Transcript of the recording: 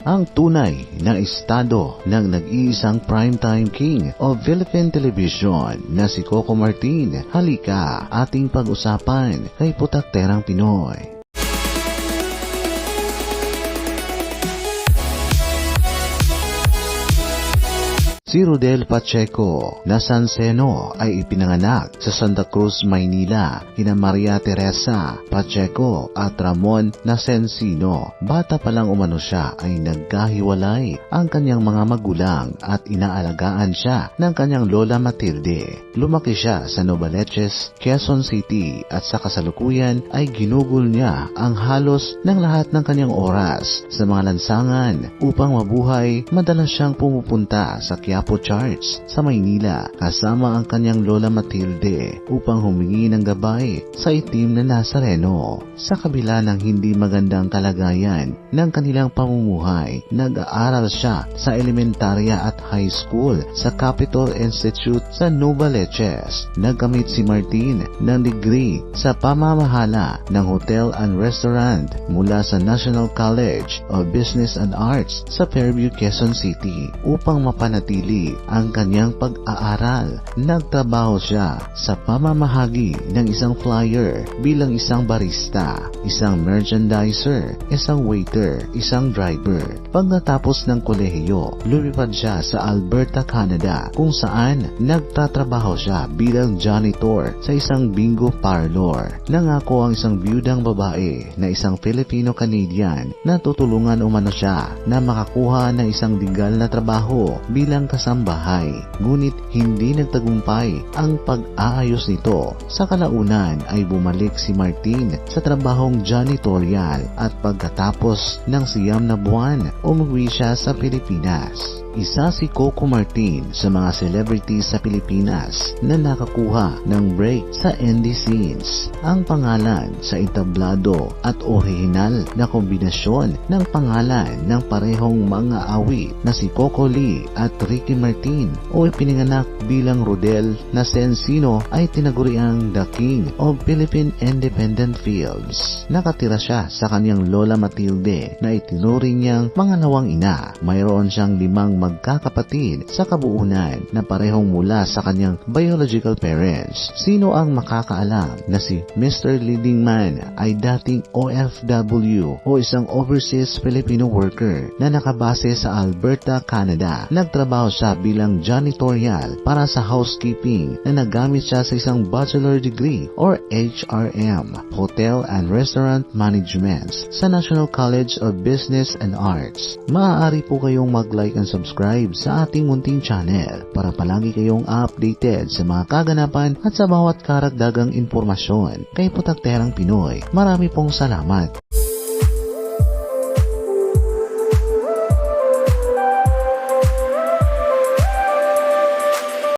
ang tunay na estado ng nag-iisang primetime king of Philippine television na si Coco Martin. Halika, ating pag-usapan kay Putakterang Pinoy. Si Rodel Pacheco na Sanseno ay ipinanganak sa Santa Cruz, Maynila, kina Maria Teresa Pacheco at Ramon Nasensino. Bata pa lang umano siya ay nagkahiwalay ang kanyang mga magulang at inaalagaan siya ng kanyang lola Matilde. Lumaki siya sa Novaliches, Quezon City at sa kasalukuyan ay ginugol niya ang halos ng lahat ng kanyang oras sa mga lansangan upang mabuhay. Madalas siyang pumupunta sa Quiapo Church sa Maynila kasama ang kanyang lola Matilde upang humingi ng gabay sa itim na Nazareno. Sa kabila ng hindi magandang kalagayan ng kanilang pamumuhay, nag-aaral siya sa elementarya at high school sa Capitol Institute sa Novaliches. Nagkamit si Martin ng degree sa pamamahala ng Hotel and Restaurant mula sa National College of Business and Arts sa Fairview, Quezon City upang mapanatili ang kanyang pag-aaral. Nagtrabaho siya sa pamamahagi ng isang flyer bilang isang barista, isang merchandiser, isang waiter, isang driver. Pagkatapos ng kolehiyo, lumipad siya sa Alberta, Canada kung saan nagtatrabaho siya bilang janitor sa isang bingo parlor. Nangako ang isang biyudang babae na isang Filipino-Canadian na tutulungan umano siya na makakuha ng isang legal na trabaho bilang kasambahay. Ngunit hindi nagtagumpay ang pag-aayos nito. Sa kalaunan ay bumalik si Martin sa trabahong janitorial at pagkatapos ng 9 na buwan, umuwi siya sa Pilipinas. Isa si Coco Martin sa mga celebrities sa Pilipinas na nakakuha ng break sa indie scenes. Ang pangalan sa entablado at orihinal na kombinasyon ng pangalan ng parehong mga awit na si Coco Lee at Ricky Martin o ipinanganak bilang Rodel Nasensino ay tinaguriang The King of Philippine Independent Films. Nakatira siya sa kanyang lola Matilde na itinuring niyang pangalawang ina. Mayroon siyang 5 magkakapatid sa kabuunan na parehong mula sa kanyang biological parents. Sino ang makakaalam na si Mr. Leading Man ay dating OFW o isang overseas Filipino worker na nakabase sa Alberta, Canada. Nagtrabaho siya bilang janitorial para sa housekeeping na nagamit siya sa isang bachelor degree or HRM, Hotel and Restaurant Management sa National College of Business and Arts. Maaari po kayong mag-like and subscribe sa ating munting channel para palagi kayong updated sa mga kaganapan at sa bawat karagdagang impormasyon. Kay Putakterang Pinoy, marami pong salamat.